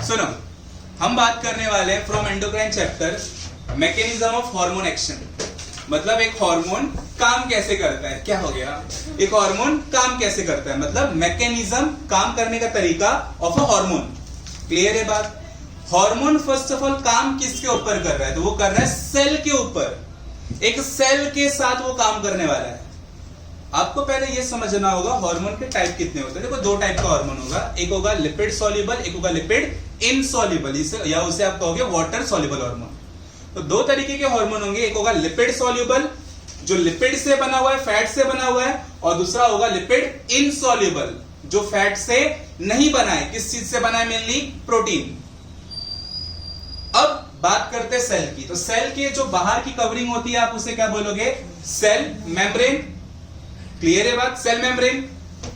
सुनो, हम बात करने वाले हैं from endocrine chapter mechanism of hormone action. मतलब एक हार्मोन काम कैसे करता है। क्या हो गया, एक हार्मोन काम कैसे करता है, मतलब मैकेनिज्म, काम करने का तरीका ऑफ अ हार्मोन। क्लियर है बात। हार्मोन फर्स्ट ऑफ ऑल काम किसके ऊपर कर रहा है, तो वो कर रहा है सेल के ऊपर। एक सेल के साथ वो काम करने वाला है। आपको पहले ये समझना होगा हार्मोन के टाइप कितने होते हैं। देखो दो टाइप का हार्मोन होगा, एक होगा लिपिड सॉल्युबल, एक होगा लिपिड इनसॉल्युबल, इसे या उसे आप कहोगे वाटर सॉल्युबल हार्मोन। तो दो तरीके के हार्मोन होंगे, एक होगा लिपिड सॉल्युबल जो लिपिड से बना हुआ है, फैट से बना हुआ है, और दूसरा होगा लिपिड इनसॉल्युबल जो फैट से नहीं बना है। किस चीज से बना है, मेनली प्रोटीन। अब बात करते हैं सेल की। तो सेल के जो बाहर की कवरिंग होती है आप उसे क्या बोलोगे, सेल मेम्ब्रेन। क्लियर है बात, सेल मेम्ब्रेन।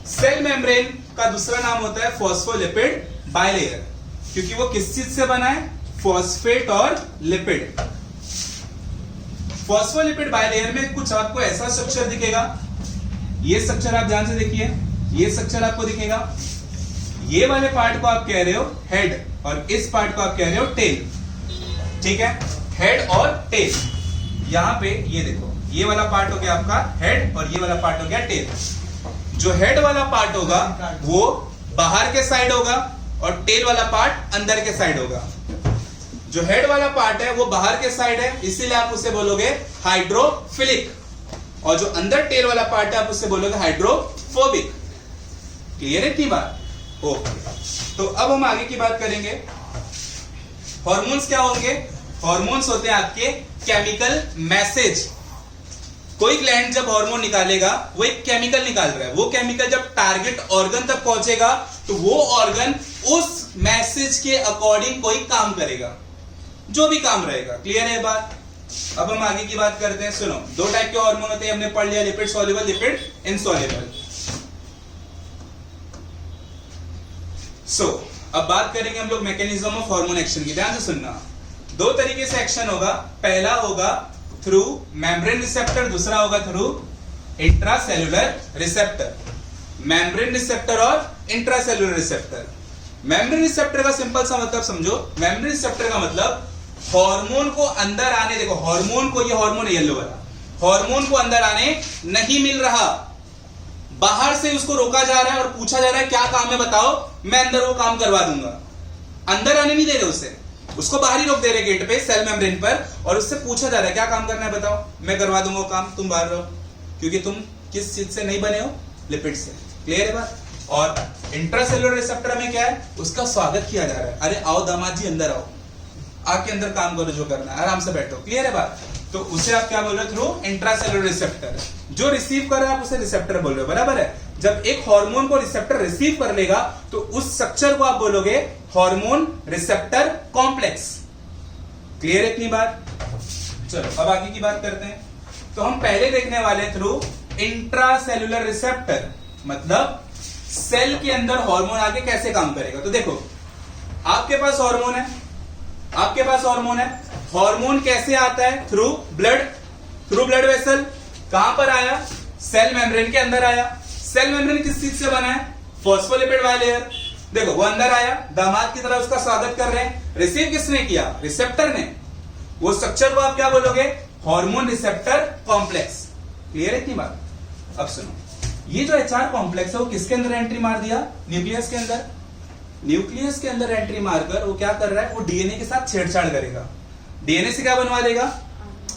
सेल मेम्ब्रेन का दूसरा नाम होता है फॉस्फोलिपिड बाइलेयर, क्योंकि वो किस चीज से बना है, फॉस्फेट और लिपिड। फॉस्फोलिपिड बाइलेयर में कुछ आपको ऐसा स्ट्रक्चर दिखेगा। ये स्ट्रक्चर आप ध्यान से देखिए, ये स्ट्रक्चर आपको दिखेगा। ये वाले पार्ट को आप कह रहे हो हेड, और इस पार्ट को आप कह रहे हो टेल। ठीक है, हेड और टेल। यहां पे ये देखो, ये वाला पार्ट हो गया आपका हेड और ये वाला पार्ट हो गया टेल। जो हेड वाला पार्ट होगा वो बाहर के साइड होगा और टेल वाला पार्ट अंदर के साइड होगा। जो हेड वाला पार्ट है वो बाहर के साइड है, इसीलिए आप उसे बोलोगे हाइड्रोफिलिक, और जो अंदर टेल वाला पार्ट है आप उसे बोलोगे हाइड्रोफोबिक। क्लियर है की बात। ओके, तो अब हम आगे की बात करेंगे। हार्मोन्स क्या होंगे, हार्मोन्स होते हैं आपके केमिकल मैसेज। कोई ग्लैंड जब हार्मोन निकालेगा वो एक केमिकल निकाल रहा है, वो केमिकल जब टारगेट ऑर्गन तक पहुंचेगा तो वो ऑर्गन उस मैसेज के अकॉर्डिंग कोई काम करेगा, जो भी काम रहेगा। क्लियर है बात। अब हम आगे की बात करते हैं। सुनो, दो टाइप के हार्मोन होते हैं, हमने पढ़ लिया, लिपिड सॉल्युबल, लिपिड इनसॉल्युबल। अब बात करेंगे हम लोग मैकेनिज्म ऑफ हार्मोन एक्शन की। ध्यान से सुनना, दो तरीके से एक्शन होगा। पहला होगा थ्रू मेम्ब्रेन रिसेप्टर, दूसरा होगा through intracellular receptor. Membrane receptor और इंट्रासेल्युलर रिसेप्टर। मेम्ब्रेन रिसेप्टर का सिंपल सा मतलब समझो। मेम्ब्रेन रिसेप्टर का मतलब हार्मोन को अंदर आने, देखो हार्मोन को, ये हार्मोन है येलो वाला, हार्मोन को अंदर आने नहीं मिल रहा, बाहर से उसको रोका जा रहा है और पूछा जा रहा है क्या काम है बताओ, मैं अंदर वो काम करवा दूंगा। अंदर आने नहीं दे रहे उसे, उसको बाहर ही रोक दे रहे गेट पे, सेल मेम्ब्रेन पर, और उससे पूछा जा रहा है क्या काम करना है बताओ, मैं करवा दूंगा वो काम, तुम बाहर रहो। क्योंकि तुम किस चीज से नहीं बने हो, लिपिड से। क्लियर है बात। और इंट्रासेल्युलर रिसेप्टर में क्या है, उसका स्वागत किया जा रहा है, अरे आओ दामाद जी अंदर आओ, आके अंदर काम करो, जो करना है आराम से बैठो। क्लियर है बात। तो उसे आप क्या बोल रहे हो, थ्रू इंट्रासेल्युलर रिसेप्टर। जो रिसीव कर रहा है आप उसे रिसेप्टर बोल रहे हो, बराबर है। जब एक हार्मोन को रिसेप्टर रिसीव कर लेगा तो उस स्ट्रक्चर को आप बोलोगे हार्मोन रिसेप्टर कॉम्प्लेक्स। क्लियर है इतनी बात। चलो अब आगे की बात करते हैं। तो हम पहले देखने वाले थ्रू इंट्रासेल्युलर रिसेप्टर, मतलब सेल के अंदर हार्मोन आगे कैसे काम करेगा। तो देखो आपके पास हार्मोन है, आपके पास हार्मोन है, हार्मोन कैसे आता है, through blood, through blood vessel. कहां पर आया, सेल मेम्ब्रेन के अंदर आया। सेल मेम्ब्रेन किस चीज से बना है, फॉस्फोलिपिड बाइलेयर। देखो वो अंदर आया, दामाद की तरह उसका स्वागत कर रहे हैं। रिसीव किसने किया, रिसेप्टर ने। वो स्ट्रक्चर को आप क्या बोलोगे, हार्मोन रिसेप्टर कॉम्प्लेक्स। क्लियर है इतनी बात। अब सुनो, ये जो HR कॉम्प्लेक्स है वो किसके अंदर एंट्री मार दिया, न्यूक्लियस के अंदर। न्यूक्लियस के अंदर एंट्री मारकर वो क्या कर रहा है, वो डीएनए के साथ छेड़छाड़ करेगा। डीएनए से क्या बनवा देगा,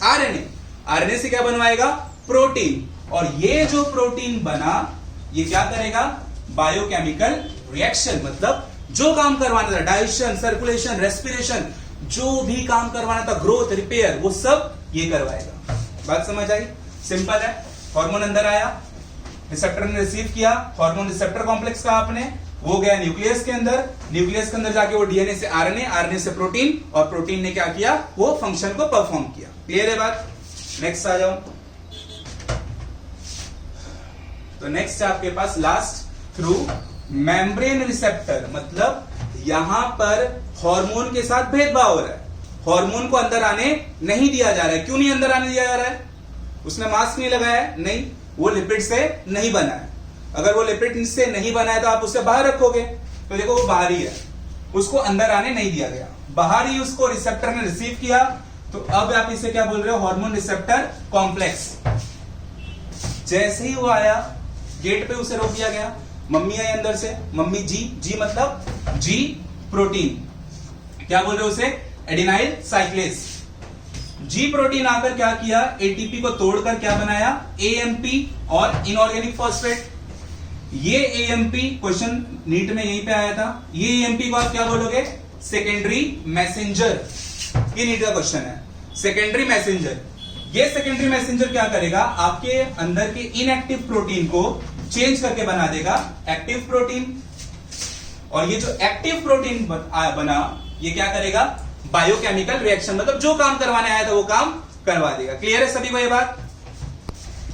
आरएनए। आरएनए से क्या बनवाएगा, प्रोटीन। और ये जो प्रोटीन बना ये क्या करेगा, बायोकेमिकल रिएक्शन, मतलब जो काम करवाना था, डाइजेशन, सर्कुलेशन, रेस्पिरेशन, जो भी काम करवाना था, ग्रोथ, रिपेयर, वो सब ये करवाएगा। बात समझ आई, सिंपल है। हार्मोन अंदर आया, रिसेप्टर ने रिसीव किया, हार्मोन रिसेप्टर कॉम्प्लेक्स का आपने, वो गया न्यूक्लियस के अंदर, न्यूक्लियस के अंदर जाके वो डीएनए से आरएनए, आरएनए से प्रोटीन, और प्रोटीन ने क्या किया, वो फंक्शन को परफॉर्म किया। क्लियर है बात। नेक्स्ट आ जाओ। तो नेक्स्ट है आपके पास लास्ट, थ्रू मेम्ब्रेन रिसेप्टर, मतलब यहां पर हार्मोन के साथ भेदभाव हो रहा है, हार्मोन को अंदर आने नहीं दिया जा रहा है। क्यों नहीं अंदर आने दिया जा रहा है, उसने मास्क नहीं लगाया है, नहीं, वो लिपिड से नहीं बना है। अगर वो लिपिड से नहीं बना है तो आप उसे बाहर रखोगे, तो देखो वो बाहर ही है, उसको अंदर आने नहीं दिया गया, बाहर ही उसको रिसेप्टर ने रिसीव किया, तो अब आप इसे क्या बोल रहे हो, हार्मोन रिसेप्टर कॉम्प्लेक्स। जैसे ही वो आया गेट पे उसे रोक दिया गया, मम्मी आई अंदर से, मम्मी जी मतलब जी प्रोटीन, क्या बोल रहे हो उसे, एडिनाइल साइक्लेज। जी प्रोटीन आकर क्या किया, एटीपी को तोड़कर क्या बनाया, एएमपी और इनऑर्गेनिक फॉस्फेट। ये एएमपी क्वेश्चन नीट में यहीं पे आया था, ये एएमपी को आप क्या बोलोगे, सेकेंडरी मैसेंजर। ये नीट का क्वेश्चन है, सेकेंडरी मैसेंजर। ये सेकेंडरी मैसेंजर क्या करेगा, आपके अंदर के इनएक्टिव प्रोटीन को चेंज करके बना देगा एक्टिव प्रोटीन, और ये जो एक्टिव प्रोटीन बना ये क्या करेगा, बायोकेमिकल रिएक्शन, मतलब जो काम करवाने आया था वो काम करवा देगा। क्लियर है सभी को ये बात?